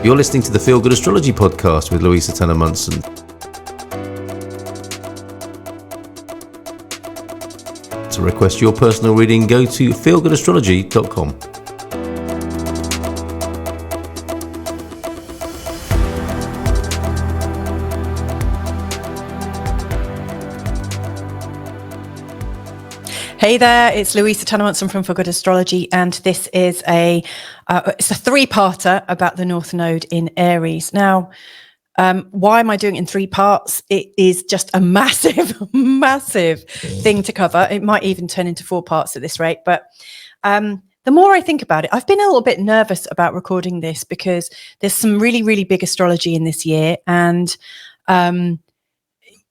You're listening to the Feel Good Astrology podcast with Louisa and Munson. To request your personal reading, go to feelgoodastrology.com. Hey there, it's Louisa Munson from Feel Good Astrology, and this is it's a three-parter about the North Node in Aries. Now, why am I doing it in three parts? It is just a massive, massive thing to cover. It might even turn into four parts at this rate, but the more I think about it, I've been a little bit nervous about recording this because there's some really, really big astrology in this year, and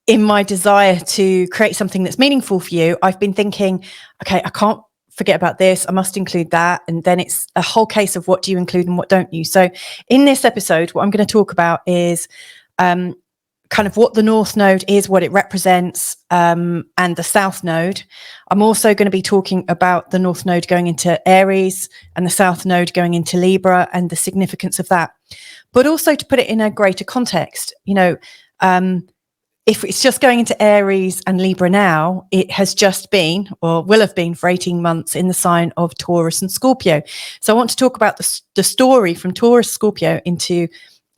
in my desire to create something that's meaningful for you, I've been thinking, okay, I can't forget about this. I must include that. And then it's a whole case of what do you include and what don't you? So in this episode, what I'm going to talk about is kind of what the North Node is, what it represents, and the South Node. I'm also going to be talking about the North Node going into Aries and the South Node going into Libra and the significance of that. But also to put it in a greater context, if it's just going into Aries and Libra now, it has just been, or will have been for 18 months in the sign of Taurus and Scorpio. So I want to talk about the story from Taurus, Scorpio into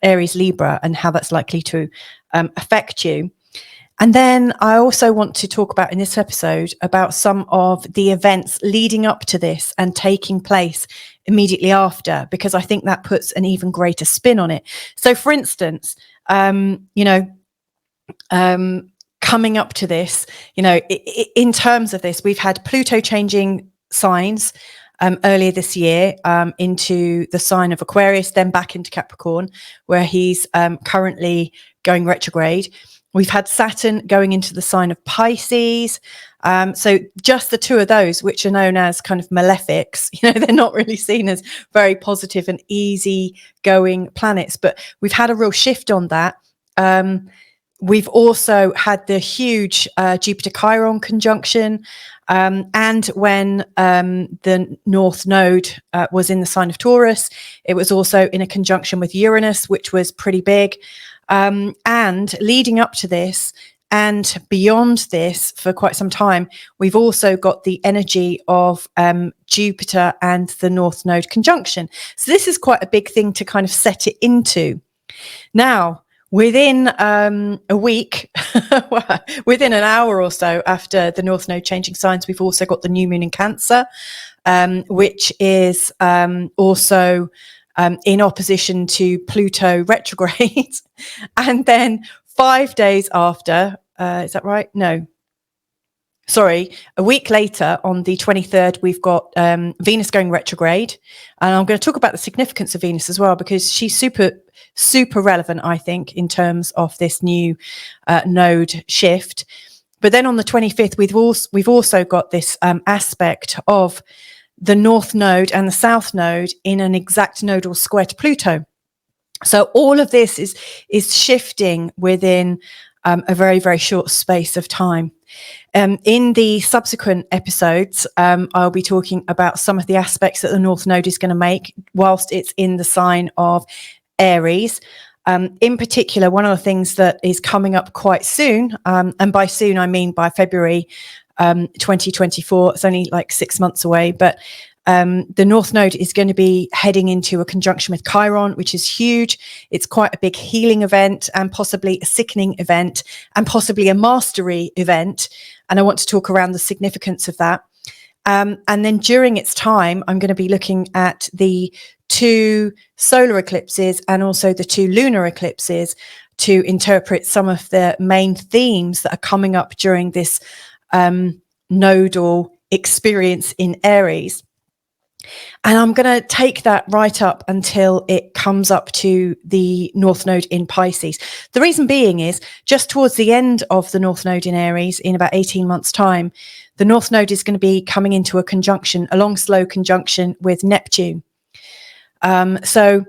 Aries, Libra, and how that's likely to affect you. And then I also want to talk about in this episode about some of the events leading up to this and taking place immediately after, because I think that puts an even greater spin on it. So for instance, coming up to this, in terms of this, we've had Pluto changing signs earlier this year into the sign of Aquarius, then back into Capricorn, where he's currently going retrograde. We've had Saturn going into the sign of Pisces. So just the two of those, which are known as kind of malefics, they're not really seen as very positive and easy going planets, but we've had a real shift on that. We've also had the huge Jupiter-Chiron conjunction. And when the North Node was in the sign of Taurus, it was also in a conjunction with Uranus, which was pretty big. And leading up to this and beyond this for quite some time, we've also got the energy of Jupiter and the North Node conjunction. So this is quite a big thing to kind of set it into. Now, within a week, within an hour or so after the North Node changing signs, we've also got the new moon in Cancer, which is also in opposition to Pluto retrograde. And then 5 days after, is that right? No. Sorry, a week later on the 23rd, we've got Venus going retrograde. And I'm going to talk about the significance of Venus as well, because she's super relevant, I think, in terms of this new node shift. But then on the 25th, we've also got this aspect of the North Node and the South Node in an exact nodal square to Pluto. So all of this is shifting within a very, very short space of time. In the subsequent episodes, I'll be talking about some of the aspects that the North Node is going to make whilst it's in the sign of Aries. In particular, one of the things that is coming up quite soon, and by soon I mean by February 2024, it's only like 6 months away, but the North Node is going to be heading into a conjunction with Chiron, which is huge. It's quite a big healing event and possibly a sickening event and possibly a mastery event. And I want to talk around the significance of that. And then during its time, I'm going to be looking at the 2 solar eclipses and also the 2 lunar eclipses to interpret some of the main themes that are coming up during this nodal experience in Aries. And I'm going to take that right up until it comes up to the North Node in Pisces. The reason being is just towards the end of the North Node in Aries, in about 18 months' time, the North Node is going to be coming into a long, slow conjunction with Neptune. So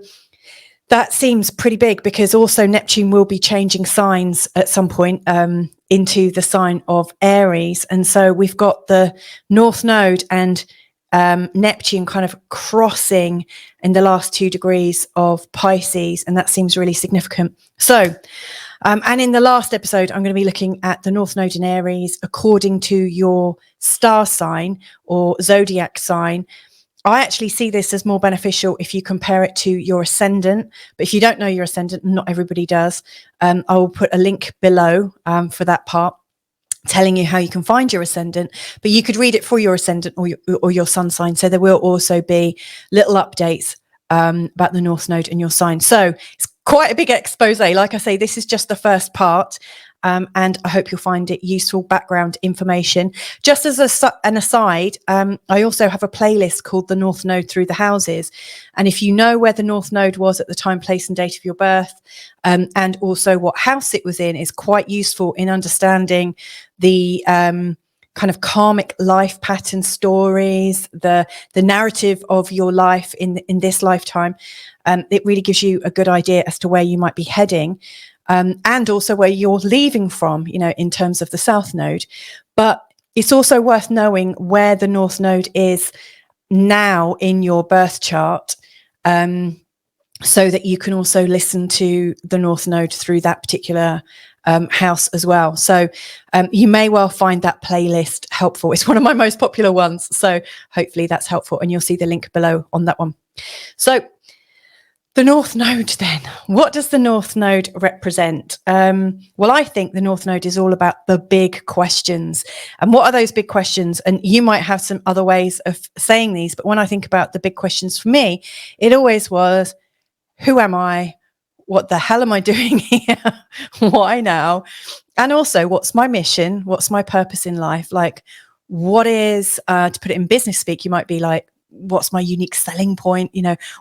that seems pretty big because also Neptune will be changing signs at some point into the sign of Aries. And so we've got the North Node and Neptune kind of crossing in the last 2 degrees of Pisces, and that seems really significant. So, and in the last episode, I'm going to be looking at the North Node in Aries according to your star sign or zodiac sign. I actually see this as more beneficial if you compare it to your ascendant. But if you don't know your ascendant, not everybody does, I will put a link below for that part, telling you how you can find your ascendant. But you could read it for your ascendant or your sun sign. So there will also be little updates about the North Node and your sign. So it's quite a big expose. Like I say, this is just the first part. And I hope you'll find it useful background information. Just as an aside, I also have a playlist called The North Node Through the Houses. And if you know where the North Node was at the time, place and date of your birth, and also what house it was in, is quite useful in understanding the kind of karmic life pattern stories, the narrative of your life in this lifetime. It really gives you a good idea as to where you might be heading. And also where you're leaving from, in terms of the South Node. But it's also worth knowing where the North Node is now in your birth chart, so that you can also listen to the North Node through that particular house as well. So you may well find that playlist helpful. It's one of my most popular ones. So hopefully that's helpful. And you'll see the link below on that one. So the North Node then, what does the North Node represent? Well, I think the North Node is all about the big questions. And what are those big questions? And you might have some other ways of saying these, but when I think about the big questions for me, it always was, who am I? What the hell am I doing here? Why now? And also, what's my mission? What's my purpose in life? Like, what is, to put it in business speak, you might be like, what's my unique selling point?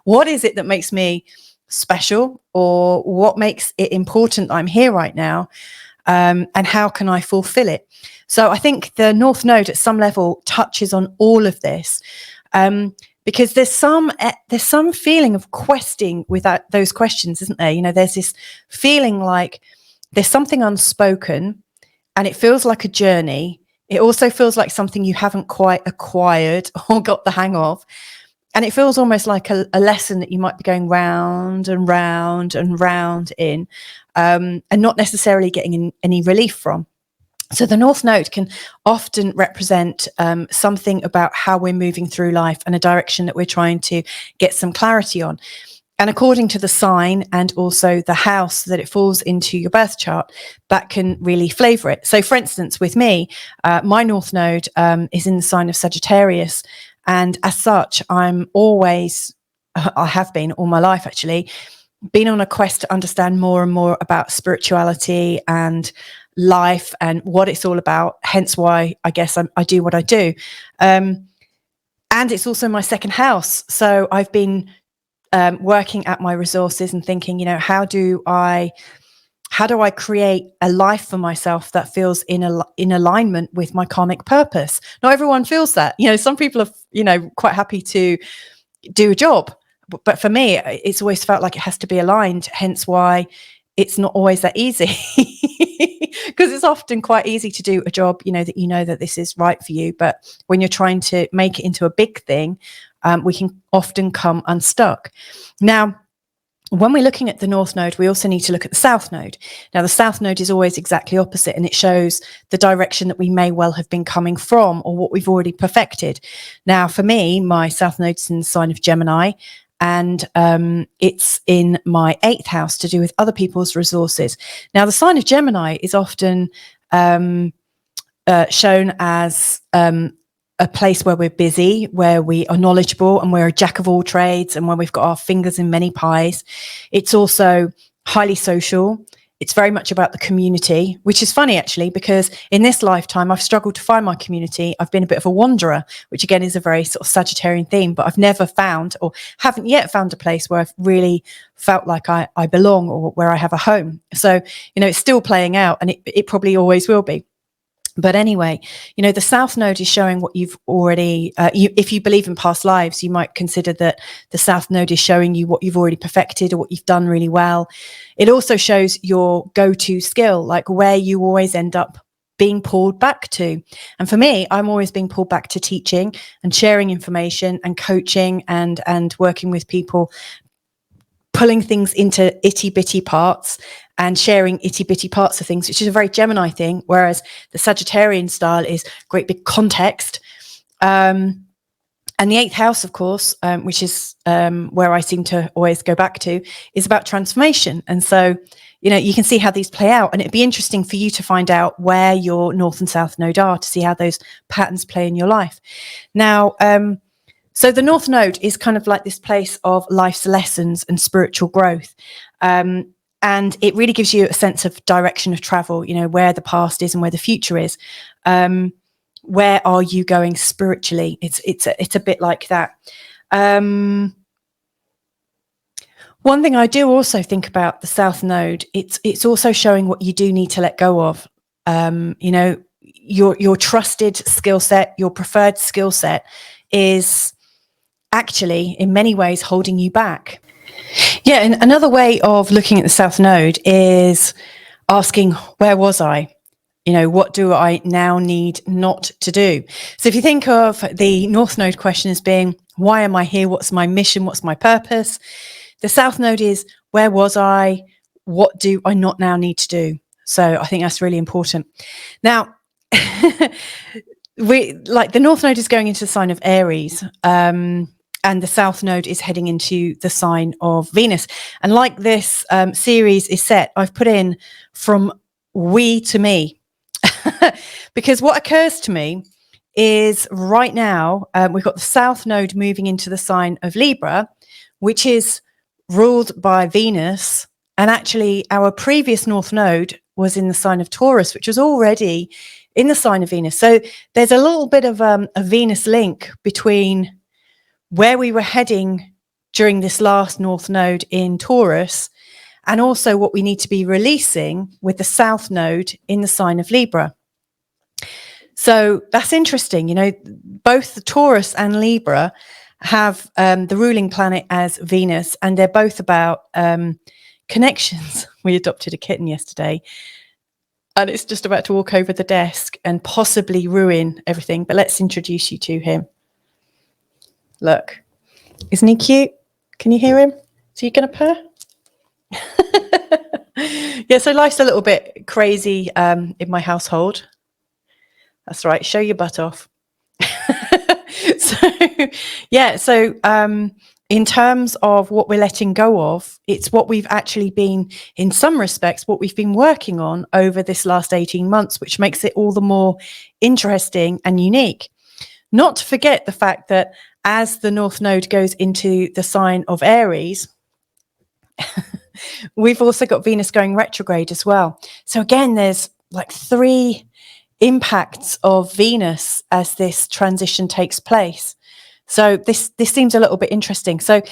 What is it that makes me special, or what makes it important that I'm here right now? And how can I fulfill it? So I think the North Node at some level touches on all of this, because there's some feeling of questing without those questions, isn't there? There's this feeling like there's something unspoken, and it feels like a journey. It also feels like something you haven't quite acquired or got the hang of. And it feels almost like a lesson that you might be going round and round and round in, and not necessarily getting any relief from. So the North Node can often represent something about how we're moving through life and a direction that we're trying to get some clarity on. And according to the sign and also the house that it falls into your birth chart, that can really flavor it. So for instance, with me, my North Node is in the sign of Sagittarius. And as such, I have been all my life actually, been on a quest to understand more and more about spirituality and life and what it's all about. Hence why I guess I do what I do. And it's also my second house. So I've been working at my resources and thinking, how do I create a life for myself that feels in alignment with my karmic purpose? Not everyone feels that. Some people are, quite happy to do a job, but for me, it's always felt like it has to be aligned. Hence why it's not always that easy, because it's often quite easy to do a job, that this is right for you. But when you're trying to make it into a big thing, we can often come unstuck. Now, when we're looking at the North Node, we also need to look at the South Node. Now, the South Node is always exactly opposite, and it shows the direction that we may well have been coming from or what we've already perfected. Now, for me, my South Node is in the sign of Gemini, and it's in my 8th house to do with other people's resources. Now, the sign of Gemini is often shown as a place where we're busy, where we are knowledgeable, and we're a jack of all trades, and where we've got our fingers in many pies. It's also highly social. It's very much about the community, which is funny actually, because in this lifetime, I've struggled to find my community. I've been a bit of a wanderer, which again is a very sort of Sagittarian theme, but I've never found, or haven't yet found, a place where I've really felt like I belong, or where I have a home. So, it's still playing out, and it probably always will be. But anyway, the South Node is showing what you've already, if you believe in past lives, you might consider that the South Node is showing you what you've already perfected or what you've done really well. It also shows your go-to skill, like where you always end up being pulled back to. And for me, I'm always being pulled back to teaching and sharing information and coaching and working with people, pulling things into itty bitty parts and sharing itty bitty parts of things, which is a very Gemini thing. Whereas the Sagittarian style is great big context. And the 8th house, of course, which is where I seem to always go back to, is about transformation. And so, you can see how these play out. And it'd be interesting for you to find out where your North and South Node are, to see how those patterns play in your life. Now, so the North Node is kind of like this place of life's lessons and spiritual growth. And it really gives you a sense of direction of travel, where the past is and where the future is. Where are you going spiritually? It's a bit like that. One thing I do also think about the South Node, it's also showing what you do need to let go of. Your trusted skill set, your preferred skill set is actually in many ways holding you back. Yeah, and another way of looking at the South Node is asking, where was I? What do I now need not to do? So if you think of the North Node question as being, why am I here? What's my mission? What's my purpose? The South Node is, where was I? What do I not now need to do? So I think that's really important. Now, the North Node is going into the sign of Aries, and the South Node is heading into the sign of Venus. And like this series is set, I've put in from we to me. Because what occurs to me is right now we've got the South Node moving into the sign of Libra, which is ruled by Venus. And actually our previous North Node was in the sign of Taurus, which was already in the sign of Venus. So there's a little bit of a Venus link between where we were heading during this last North Node in Taurus and also what we need to be releasing with the South Node in the sign of Libra. So that's interesting. Both the Taurus and Libra have the ruling planet as Venus, and they're both about connections. We adopted a kitten yesterday, and it's just about to walk over the desk and possibly ruin everything. But let's introduce you to him. Look, isn't he cute? Can you hear him? Is he going to purr? Yeah, so life's a little bit crazy in my household. That's right. Show your butt off. So in terms of what we're letting go of, it's what we've actually been, in some respects, what we've been working on over this last 18 months, which makes it all the more interesting and unique. Not to forget the fact that as the North Node goes into the sign of Aries, we've also got Venus going retrograde as well. So again, there's like 3 impacts of Venus as this transition takes place. So this seems a little bit interesting. So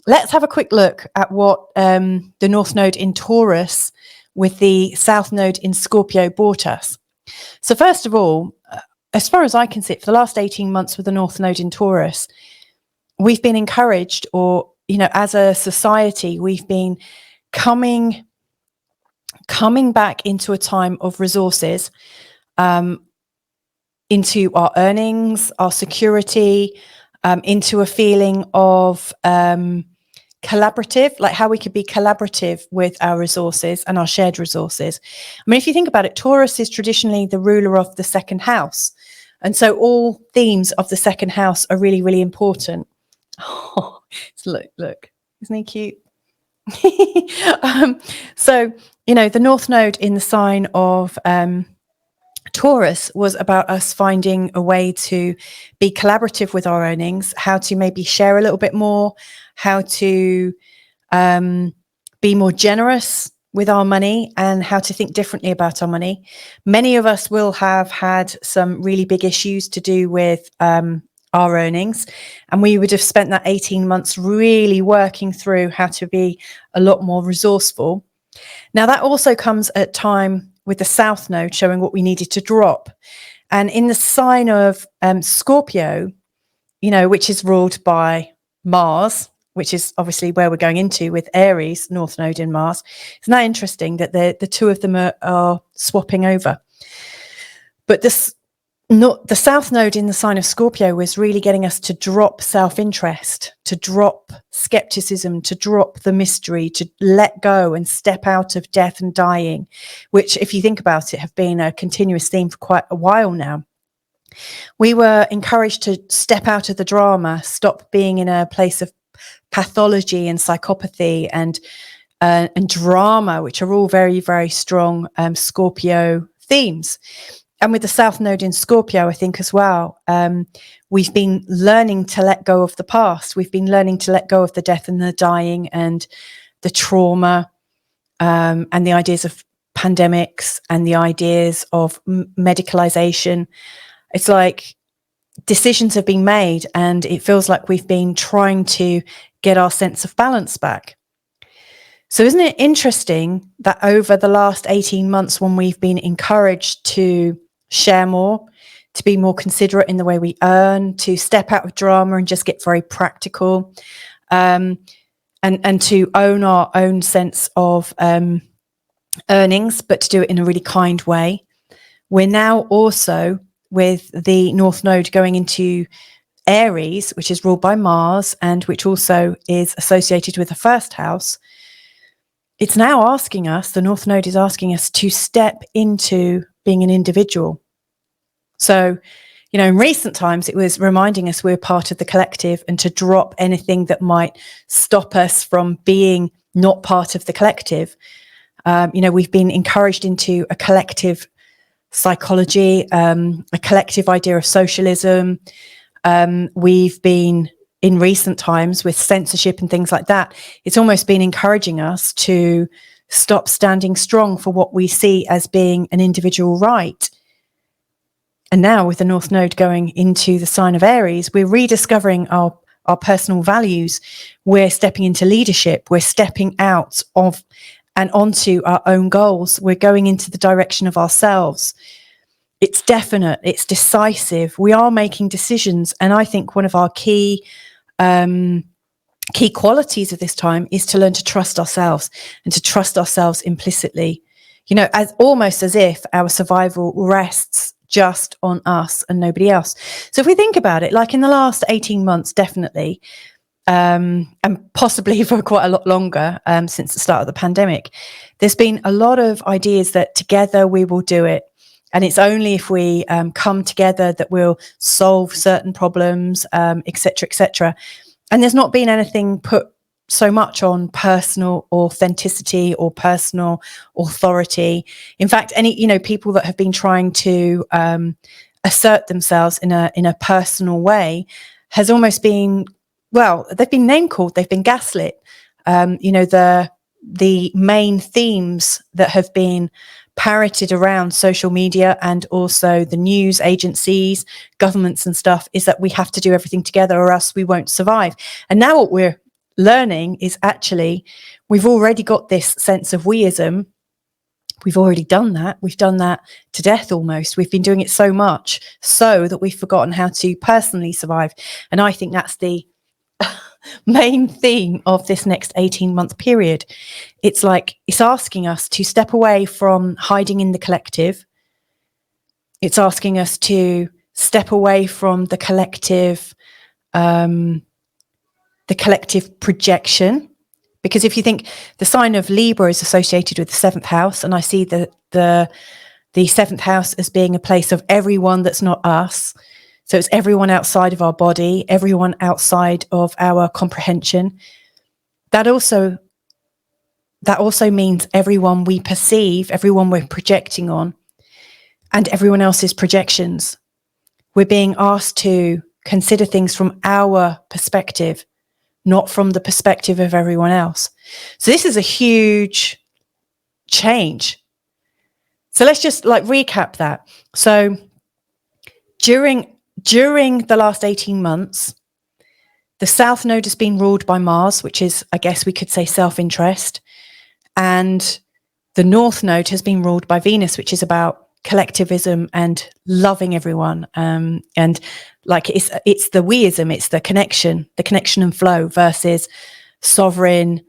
let's have a quick look at what the North Node in Taurus with the South Node in Scorpio brought us. So first of all, as far as I can see, for the last 18 months with the North Node in Taurus, we've been encouraged, or as a society, we've been coming back into a time of resources, into our earnings, our security, into a feeling of collaborative, like how we could be collaborative with our resources and our shared resources. I mean, if you think about it, Taurus is traditionally the ruler of the second house. And so all themes of the second house are really, really important. Oh, look, isn't he cute? So, the North Node in the sign of Taurus was about us finding a way to be collaborative with our earnings, how to maybe share a little bit more, how to be more generous with our money, and how to think differently about our money. Many of us will have had some really big issues to do with our earnings, and we would have spent that 18 months really working through how to be a lot more resourceful. Now, that also comes at time with the South Node showing what we needed to drop. And in the sign of Scorpio, which is ruled by Mars, which is obviously where we're going into with Aries, North Node in Mars. Isn't that interesting that the two of them are swapping over? But this, not the South Node in the sign of Scorpio, was really getting us to drop self-interest, to drop skepticism, to drop the mystery, to let go and step out of death and dying, which, if you think about it, have been a continuous theme for quite a while now. We were encouraged to step out of the drama, stop being in a place of pathology and psychopathy and drama, which are all very, very strong Scorpio themes. And with the South Node in Scorpio, I think as well, we've been learning to let go of the past. We've been learning to let go of the death and the dying and the trauma and the ideas of pandemics and the ideas of medicalization. It's like decisions have been made, and it feels like we've been trying to get our sense of balance back. So isn't it interesting that over the last 18 months, when we've been encouraged to share more, to be more considerate in the way we earn, to step out of drama and just get very practical, and to own our own sense of earnings, but to do it in a really kind way. We're now also, with the North Node going into Aries, which is ruled by Mars and which also is associated with the first house, it's now asking us, the North Node is asking us to step into being an individual. So, in recent times, it was reminding us we're part of the collective and to drop anything that might stop us from being not part of the collective. We've been encouraged into a collective psychology, a collective idea of socialism. We've been, in recent times, with censorship and things like that, it's almost been encouraging us to stop standing strong for what we see as being an individual right. And now, with the North Node going into the sign of Aries, we're rediscovering our personal values. We're stepping into leadership. We're stepping out of and onto our own goals. We're going into the direction of ourselves. It's definite. It's decisive. We are making decisions. And I think one of our key qualities of this time is to learn to trust ourselves and to trust ourselves implicitly, as almost as if our survival rests just on us and nobody else. So if we think about it, like in the last 18 months, definitely, and possibly for quite a lot longer, since the start of the pandemic, there's been a lot of ideas that together we will do it. And it's only if we come together that we'll solve certain problems, et cetera, et cetera. And there's not been anything put so much on personal authenticity or personal authority. In fact, people that have been trying to assert themselves in a personal way has almost been, they've been name called, they've been gaslit. The main themes that have been parroted around social media and also the news agencies, governments and stuff is that we have to do everything together or else we won't survive. And now what we're learning is actually we've already got this sense of weism. We've already done that. We've done that to death almost. We've been doing it so much so that we've forgotten how to personally survive. And I think that's the main theme of this next 18-month period. It's like it's asking us to step away from hiding in the collective. It's asking us to step away from the collective projection. Because if you think the sign of Libra is associated with the seventh house, and I see the seventh house as being a place of everyone that's not us. So it's everyone outside of our body, everyone outside of our comprehension. That also means everyone we perceive, everyone we're projecting on, and everyone else's projections. We're being asked to consider things from our perspective, not from the perspective of everyone else. So this is a huge change. So let's just recap that. So during the last 18 months, the South Node has been ruled by Mars, which is, I guess we could say, self-interest. And the North Node has been ruled by Venus, which is about collectivism and loving everyone. And it's the weism, it's the connection and flow versus sovereign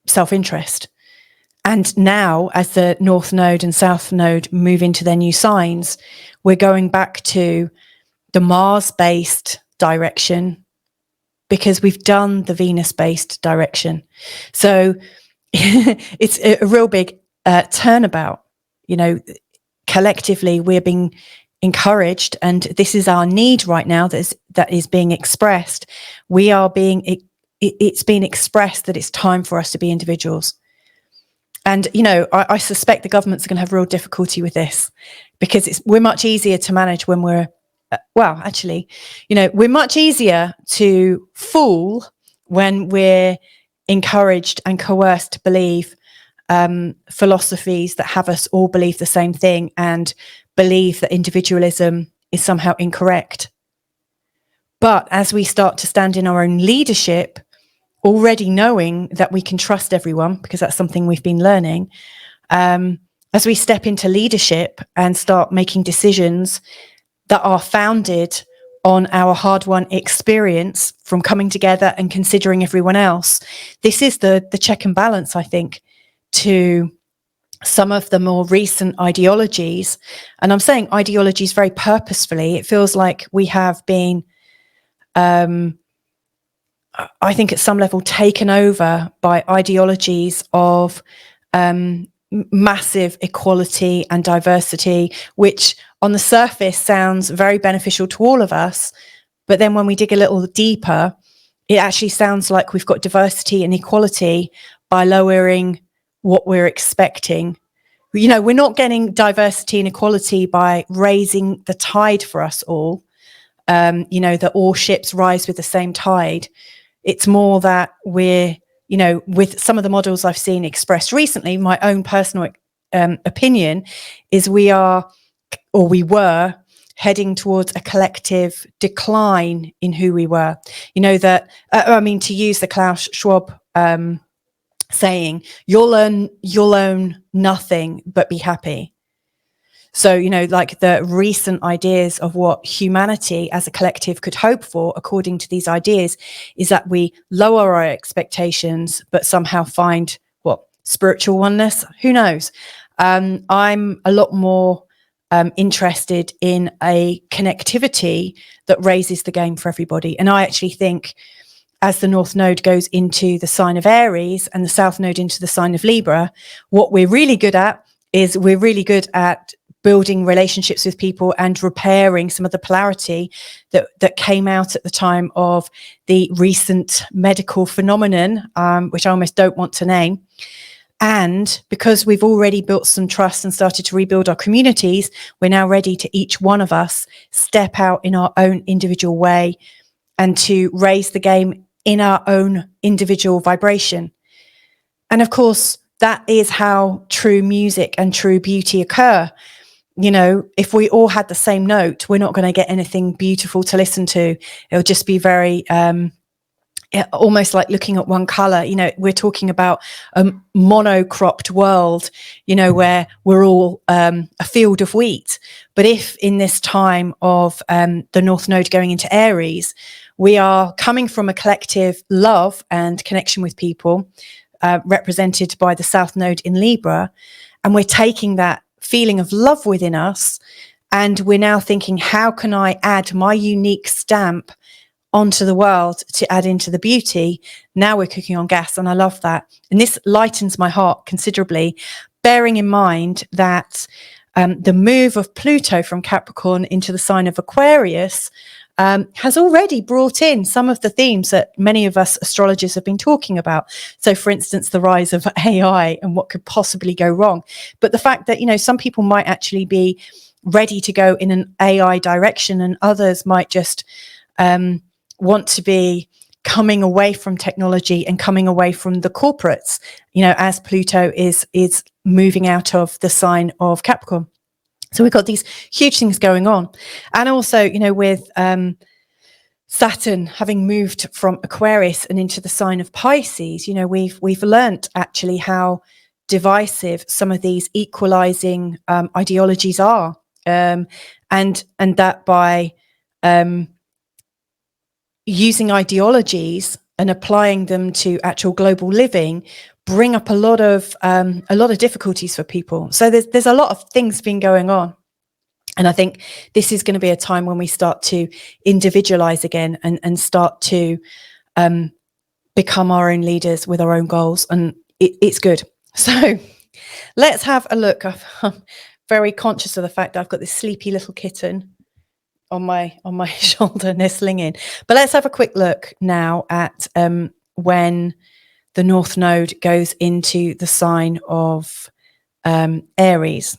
self-interest. And now, as the North Node and South Node move into their new signs, we're going back to the Mars-based direction because we've done the Venus-based direction. So it's a real big turnabout. Collectively, we're being encouraged, and this is our need right now that is being expressed. It's being expressed that it's time for us to be individuals. And, I suspect the governments are going to have real difficulty with this because we're much easier to manage when we're, we're much easier to fool when we're encouraged and coerced to believe philosophies that have us all believe the same thing and believe that individualism is somehow incorrect. But as we start to stand in our own leadership, already knowing that we can trust everyone, because that's something we've been learning, as we step into leadership and start making decisions that are founded on our hard-won experience from coming together and considering everyone else, this is the check and balance, I think, to some of the more recent ideologies. And I'm saying ideologies very purposefully. It feels like we have been I think at some level taken over by ideologies of massive equality and diversity, which on the surface sounds very beneficial to all of us. But then when we dig a little deeper, it actually sounds like we've got diversity and equality by lowering what we're expecting. We're not getting diversity and equality by raising the tide for us all, that all ships rise with the same tide. It's more that we're, with some of the models I've seen expressed recently, my own personal opinion is we were heading towards a collective decline in who we were. To use the Klaus Schwab saying, you'll own nothing but be happy. So, like the recent ideas of what humanity as a collective could hope for, according to these ideas, is that we lower our expectations, but somehow find spiritual oneness. Who knows? I'm a lot more interested in a connectivity that raises the game for everybody. And I actually think as the North Node goes into the sign of Aries and the South Node into the sign of Libra, what we're really good at is we're really good at building relationships with people and repairing some of the polarity that came out at the time of the recent medical phenomenon, which I almost don't want to name. And because we've already built some trust and started to rebuild our communities, we're now ready to each one of us step out in our own individual way and to raise the game in our own individual vibration. And of course, that is how true music and true beauty occur. If we all had the same note, we're not going to get anything beautiful to listen to. It'll just be very almost like looking at one color. We're talking about a monocropped world, where we're all a field of wheat. But if in this time of the North Node going into Aries, we are coming from a collective love and connection with people, represented by the South Node in Libra, and we're taking that feeling of love within us, and we're now thinking, how can I add my unique stamp onto the world to add into the beauty? Now we're cooking on gas, and I love that. And this lightens my heart considerably, bearing in mind that the move of Pluto from Capricorn into the sign of Aquarius has already brought in some of the themes that many of us astrologers have been talking about. So, for instance, the rise of AI and what could possibly go wrong. But the fact that, some people might actually be ready to go in an AI direction, and others might just want to be coming away from technology and coming away from the corporates, as Pluto is moving out of the sign of Capricorn. So we've got these huge things going on. And also, with Saturn having moved from Aquarius and into the sign of Pisces, we've learnt actually how divisive some of these equalizing ideologies are. And that by using ideologies and applying them to actual global living bring up a lot of difficulties for people. So there's a lot of things been going on. And I think this is going to be a time when we start to individualize again and start to become our own leaders with our own goals. And it's good. So let's have a look. I'm very conscious of the fact that I've got this sleepy little kitten on my shoulder nestling in. But let's have a quick look now at when the North Node goes into the sign of Aries.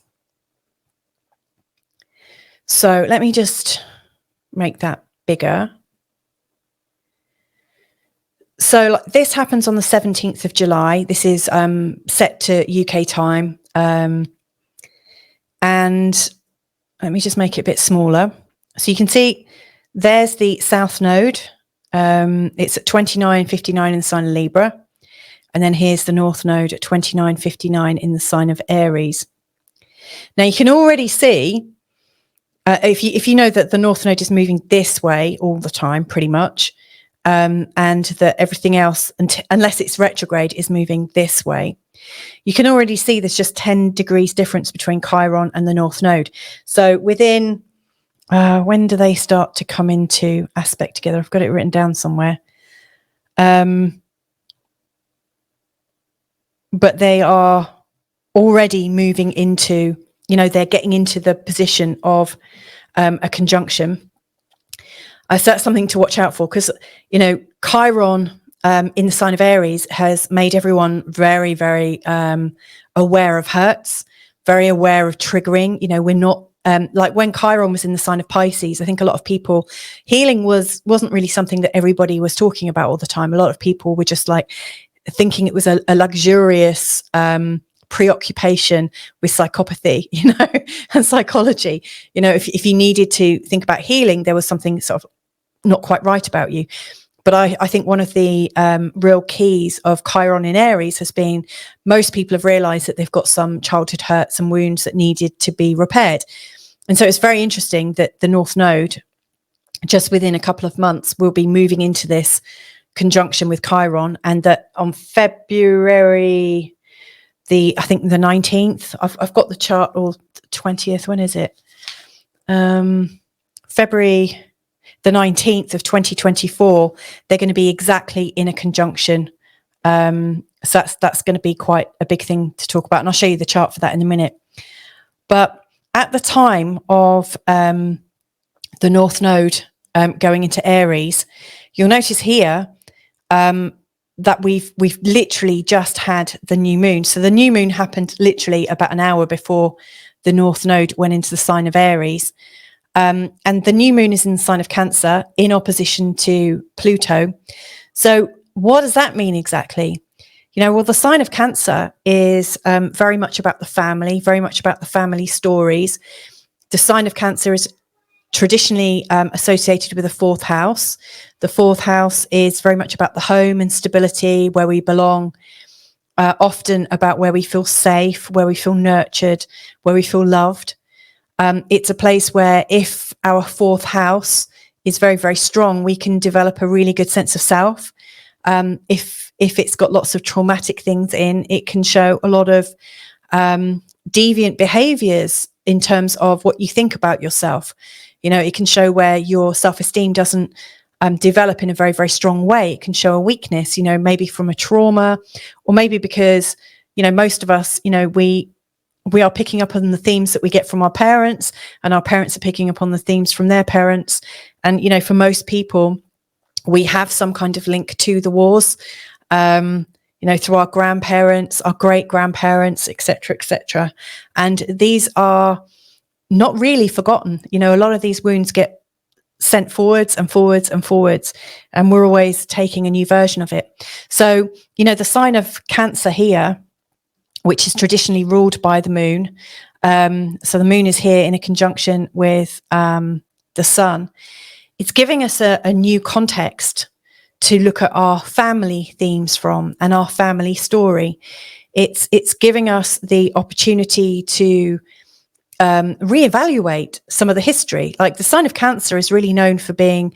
So let me just make that bigger. So this happens on the 17th of July. This is set to UK time. And let me just make it a bit smaller. So you can see there's the South Node. It's at 29:59 in the sign of Libra. And then here's the North Node at 29:59 in the sign of Aries. Now you can already see, if you know that the North Node is moving this way all the time, pretty much, and that everything else, unless it's retrograde, is moving this way, you can already see there's just 10 degrees difference between Chiron and the North Node. So within, when do they start to come into aspect together? I've got it written down somewhere. But they are already moving into, they're getting into the position of a conjunction. So that's something to watch out for, because, Chiron in the sign of Aries has made everyone very, very aware of hurts, very aware of triggering. We're not, like when Chiron was in the sign of Pisces, I think a lot of people, healing wasn't really something that everybody was talking about all the time. A lot of people were just like thinking it was a luxurious preoccupation with psychopathy, and psychology. If you needed to think about healing, there was something sort of not quite right about you. But I think one of the real keys of Chiron in Aries has been most people have realized that they've got some childhood hurts and wounds that needed to be repaired. And so it's very interesting that the North Node, just within a couple of months, will be moving into this conjunction with Chiron, and that on February the 19th, I've got the chart, or 20th, when is it? February the 19th of 2024, they're going to be exactly in a conjunction. So that's going to be quite a big thing to talk about, and I'll show you the chart for that in a minute. But at the time of the North Node going into Aries, you'll notice here that we've literally just had the new moon. So the new moon happened literally about an hour before the North Node went into the sign of Aries. And the new moon is in the sign of Cancer in opposition to Pluto. So what does that mean exactly? Well, the sign of Cancer is very much about the family, very much about the family stories. The sign of Cancer is traditionally associated with the fourth house. The fourth house is very much about the home and stability, where we belong, often about where we feel safe, where we feel nurtured, where we feel loved. It's a place where if our fourth house is very, very strong, we can develop a really good sense of self. If it's got lots of traumatic things in, it can show a lot of deviant behaviors in terms of what you think about yourself. It can show where your self-esteem doesn't develop in a very, very strong way. It can show a weakness, maybe from a trauma, or maybe because, most of us, we are picking up on the themes that we get from our parents, and our parents are picking up on the themes from their parents. And, for most people, we have some kind of link to the wars, through our grandparents, our great-grandparents, etc., etc. And these are not really forgotten. A lot of these wounds get sent forwards and forwards and forwards, and we're always taking a new version of it. So, the sign of Cancer here, which is traditionally ruled by the moon. So the moon is here in a conjunction with the sun. It's giving us a new context to look at our family themes from, and our family story. It's giving us the opportunity to reevaluate some of the history. Like the sign of Cancer is really known for being,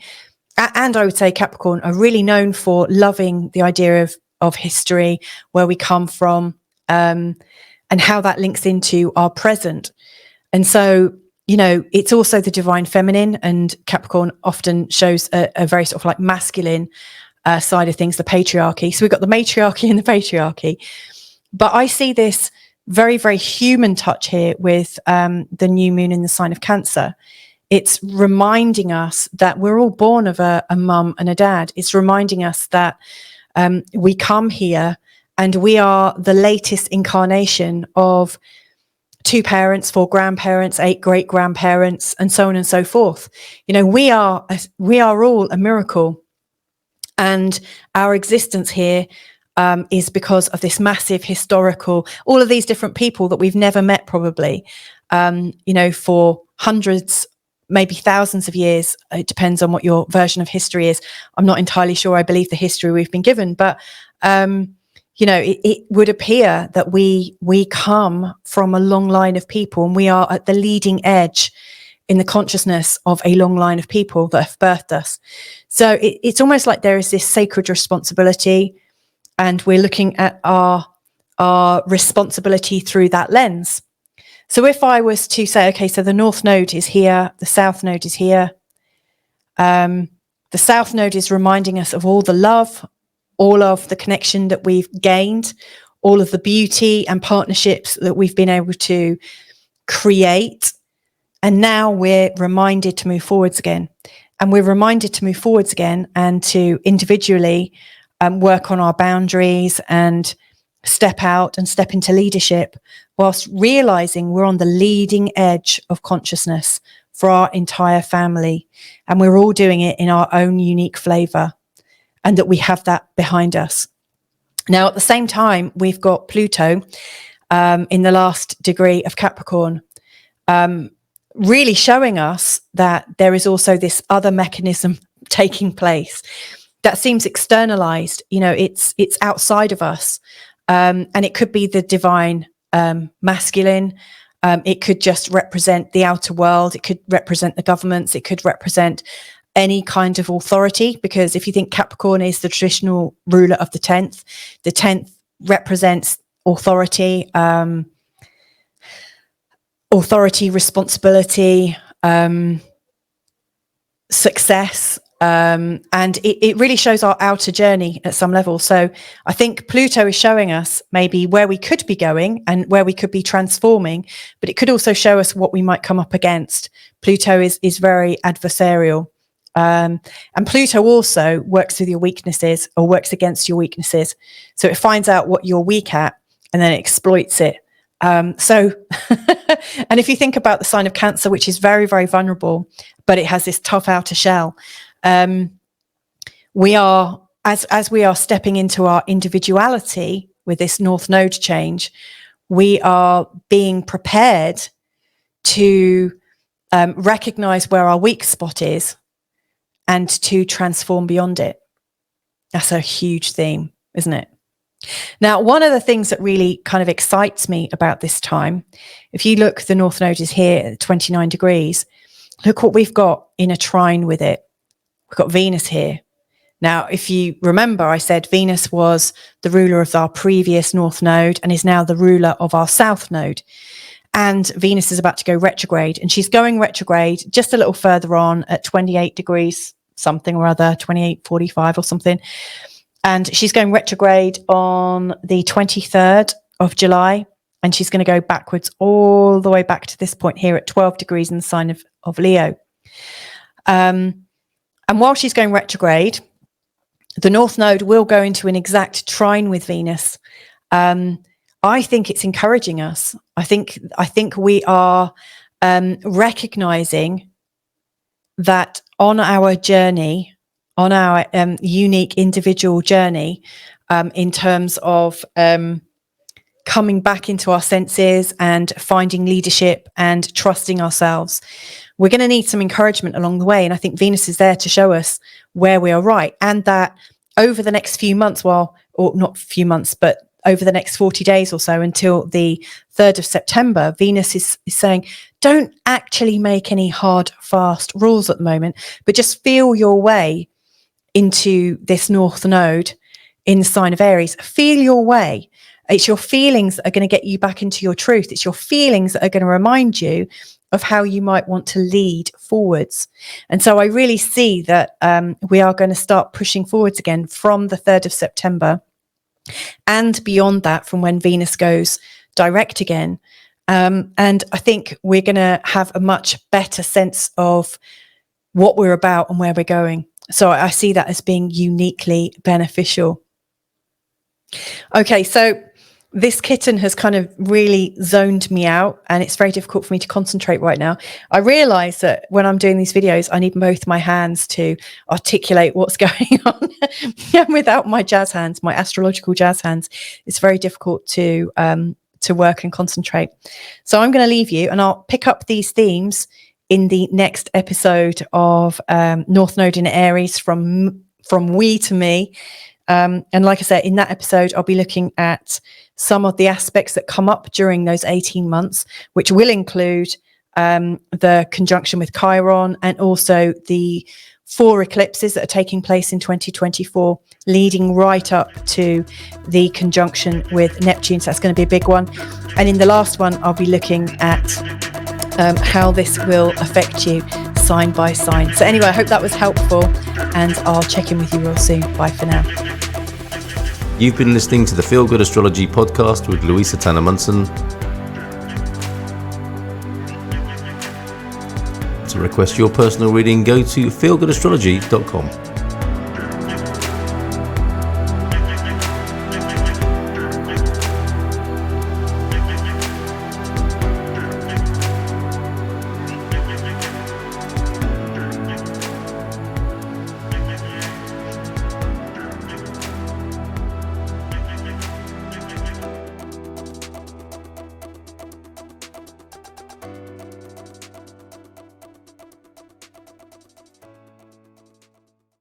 and I would say Capricorn are really known for loving the idea of history, where we come from, and how that links into our present. And so, you know, it's also the divine feminine, and Capricorn often shows a very sort of like masculine side of things, the patriarchy. So we've got the matriarchy and the patriarchy. But I see this very, very human touch here with the new moon in the sign of Cancer. It's reminding us that we're all born of a mum and a dad. It's reminding us that we come here and we are the latest incarnation of 2 parents, 4 grandparents, 8 great grandparents, and so on and so forth. You know, we are all a miracle, and our existence here is because of this massive historical, all of these different people that we've never met probably, you know, for hundreds, maybe thousands of years. It depends on what your version of history is. I'm not entirely sure I believe the history we've been given, but you know, it would appear that we come from a long line of people, and we are at the leading edge in the consciousness of a long line of people that have birthed us. So it's almost like there is this sacred responsibility, and we're looking at our responsibility through that lens. So if I was to say, okay, so the North Node is here, the South Node is here. The South Node is reminding us of all the love, all of the connection that we've gained, all of the beauty and partnerships that we've been able to create. And now we're reminded to move forwards again. And we're reminded to move forwards again and to individually work on our boundaries and step out and step into leadership, whilst realizing we're on the leading edge of consciousness for our entire family. And we're all doing it in our own unique flavor, and that we have that behind us. Now, at the same time, we've got Pluto in the last degree of Capricorn, really showing us that there is also this other mechanism taking place that seems externalized. You know, it's outside of us. And it could be the divine masculine. It could just represent the outer world. It could represent the governments. It could represent any kind of authority, because if you think Capricorn is the traditional ruler of the 10th represents authority, responsibility, success. And it really shows our outer journey at some level. So I think Pluto is showing us maybe where we could be going and where we could be transforming, but it could also show us what we might come up against. Pluto is very adversarial. And Pluto also works with your weaknesses, or works against your weaknesses. So it finds out what you're weak at and then it exploits it. And if you think about the sign of Cancer, which is very, very vulnerable, but it has this tough outer shell, we are, as we are stepping into our individuality with this North Node change, we are being prepared to recognize where our weak spot is and to transform beyond it. That's a huge theme, isn't it? Now, one of the things that really kind of excites me about this time, if you look, the North Node is here at 29 degrees. Look what we've got in a trine with it. We've got Venus here. Now, if you remember, I said Venus was the ruler of our previous North Node and is now the ruler of our South Node. And Venus is about to go retrograde, and she's going retrograde just a little further on at 28 degrees something or other, 28:45 or something. And she's going retrograde on the 23rd of July, and she's going to go backwards all the way back to this point here at 12 degrees in the sign of Leo. And while she's going retrograde, the North Node will go into an exact trine with Venus. I think it's encouraging us. I think we are recognizing that on our journey, on our unique individual journey, in terms of coming back into our senses and finding leadership and trusting ourselves, we're going to need some encouragement along the way. And I think Venus is there to show us where we are right, and that over the next few months, or not few months, but over the next 40 days or so until the 3rd of September, Venus is saying, don't actually make any hard, fast rules at the moment, but just feel your way into this North Node in the sign of Aries. Feel your way. It's your feelings that are going to get you back into your truth. It's your feelings that are going to remind you of how you might want to lead forwards. And so I really see that we are going to start pushing forwards again from the 3rd of September and beyond that, from when Venus goes direct again. And I think we're going to have a much better sense of what we're about and where we're going. So I see that as being uniquely beneficial. Okay, so this kitten has kind of really zoned me out, and it's very difficult for me to concentrate right now. I realize that when I'm doing these videos, I need both my hands to articulate what's going on. And without my jazz hands, my astrological jazz hands, it's very difficult to work and concentrate. So I'm going to leave you, and I'll pick up these themes in the next episode of North Node in Aries, from we to me. And like I said, in that episode, I'll be looking at some of the aspects that come up during those 18 months, which will include the conjunction with Chiron, and also the 4 eclipses that are taking place in 2024, leading right up to the conjunction with Neptune. So that's going to be a big one. And in the last one, I'll be looking at how this will affect you sign by sign. So anyway, I hope that was helpful, and I'll check in with you real soon. Bye for now. You've been listening to the Feel Good Astrology podcast with Louisa Munson. To request your personal reading, go to feelgoodastrology.com.